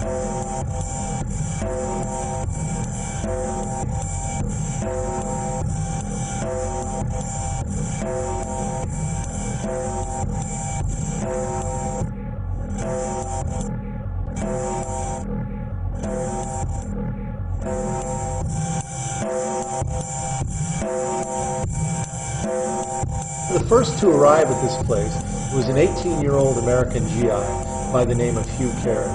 The first to arrive at this place was an 18-year-old American GI by the name of Hugh Carey,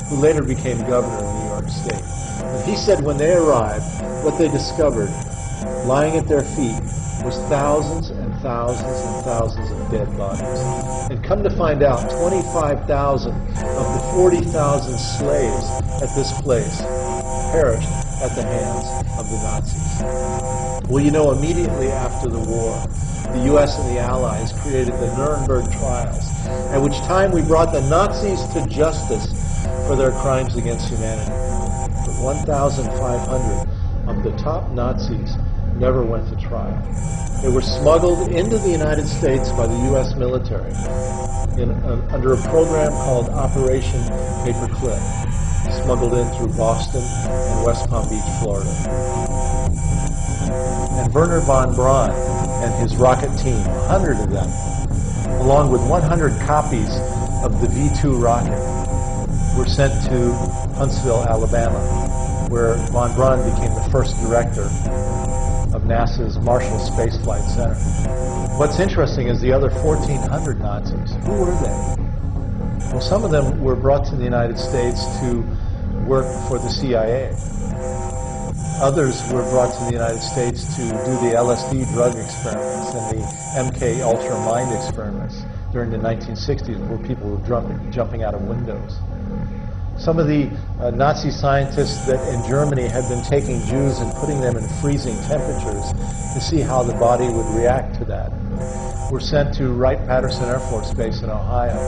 who later became governor of New York State. And he said when they arrived, what they discovered lying at their feet was thousands and thousands and thousands of dead bodies. And come to find out, 25,000 of the 40,000 slaves at this place perished at the hands of the Nazis. Well, you know, immediately after the war, the U.S. and the Allies created the Nuremberg trials, at which time we brought the Nazis to justice for their crimes against humanity. But 1,500 of the top Nazis never went to trial. They were smuggled into the United States by the U.S. military under a program called Operation Paperclip, smuggled in through Boston and West Palm Beach, Florida. And Wernher von Braun and his rocket team, 100 of them, along with 100 copies of the V-2 rocket, were sent to Huntsville, Alabama, where von Braun became the first director of NASA's Marshall Space Flight Center. What's interesting is the other 1,400 Nazis. Who were they? Well, some of them were brought to the United States to work for the CIA. Others were brought to the United States to do the LSD drug experiments and the MK Ultra mind experiments during the 1960s, where people were jumping out of windows. Some of the Nazi scientists that in Germany had been taking Jews and putting them in freezing temperatures to see how the body would react to that were sent to Wright-Patterson Air Force Base in Ohio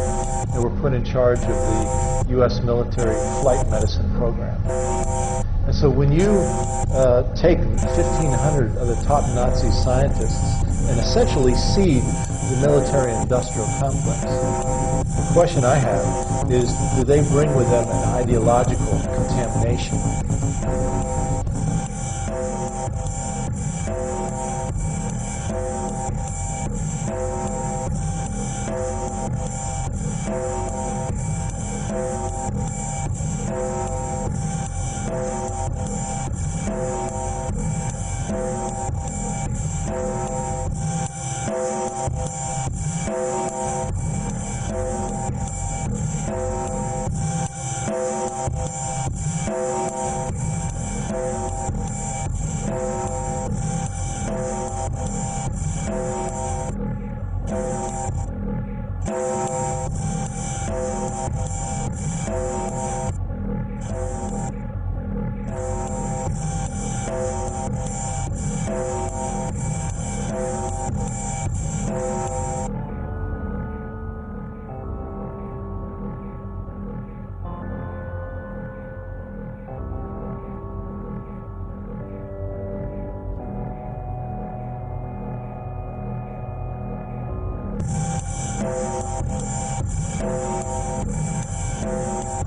and were put in charge of the U.S. military flight medicine program. And so when you take 1,500 of the top Nazi scientists and essentially seed the military-industrial complex, the question I have is, do they bring with them an ideological contamination?